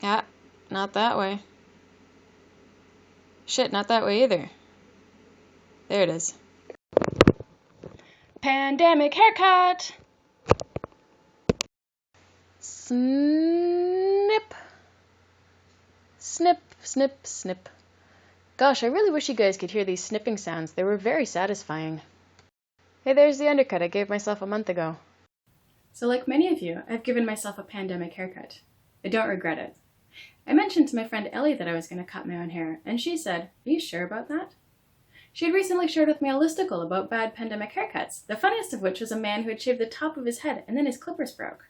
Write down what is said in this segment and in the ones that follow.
Yeah, not that way. Shit, not that way either. There it is. Pandemic haircut! Snip. Snip, snip, snip. Gosh, I really wish you guys could hear these snipping sounds. They were very satisfying. Hey, there's the undercut I gave myself a month ago. So like many of you, I've given myself a pandemic haircut. I don't regret it. I mentioned to my friend Ellie that I was going to cut my own hair, and she said, "Are you sure about that?" She had recently shared with me a listicle about bad pandemic haircuts, the funniest of which was a man who had shaved the top of his head and then his clippers broke.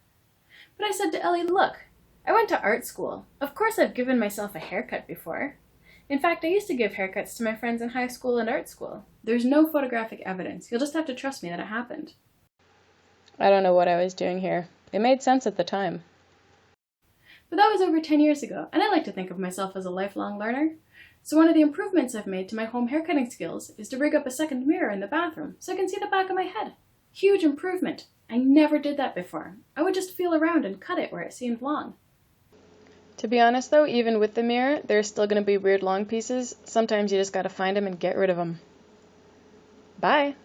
But I said to Ellie, "Look, I went to art school. Of course I've given myself a haircut before. In fact, I used to give haircuts to my friends in high school and art school. There's no photographic evidence. You'll just have to trust me that it happened." I don't know what I was doing here. It made sense at the time. But that was over 10 years ago, and I like to think of myself as a lifelong learner. So one of the improvements I've made to my home haircutting skills is to rig up a second mirror in the bathroom so I can see the back of my head. Huge improvement. I never did that before. I would just feel around and cut it where it seemed long. To be honest though, even with the mirror, there's still going to be weird long pieces. Sometimes you just gotta find them and get rid of them. Bye!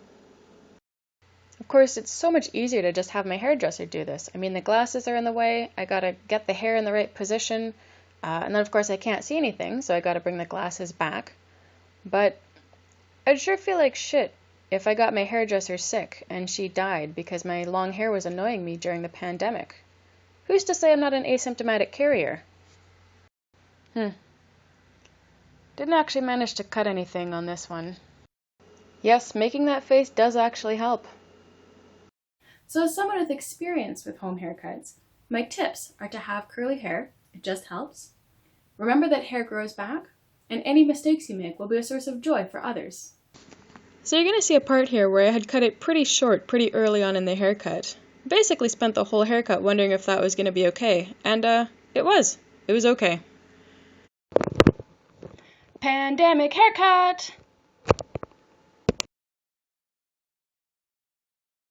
Of course, it's so much easier to just have my hairdresser do this. I mean, the glasses are in the way, I gotta get the hair in the right position, and then of course I can't see anything, so I gotta bring the glasses back. But I'd sure feel like shit if I got my hairdresser sick and she died because my long hair was annoying me during the pandemic. Who's to say I'm not an asymptomatic carrier? Didn't actually manage to cut anything on this one. Yes, making that face does actually help. So as someone with experience with home haircuts, my tips are to have curly hair. It just helps. Remember that hair grows back, and any mistakes you make will be a source of joy for others. So you're going to see a part here where I had cut it pretty short pretty early on in the haircut. Basically spent the whole haircut wondering if that was going to be okay, and it was. It was okay. Pandemic haircut!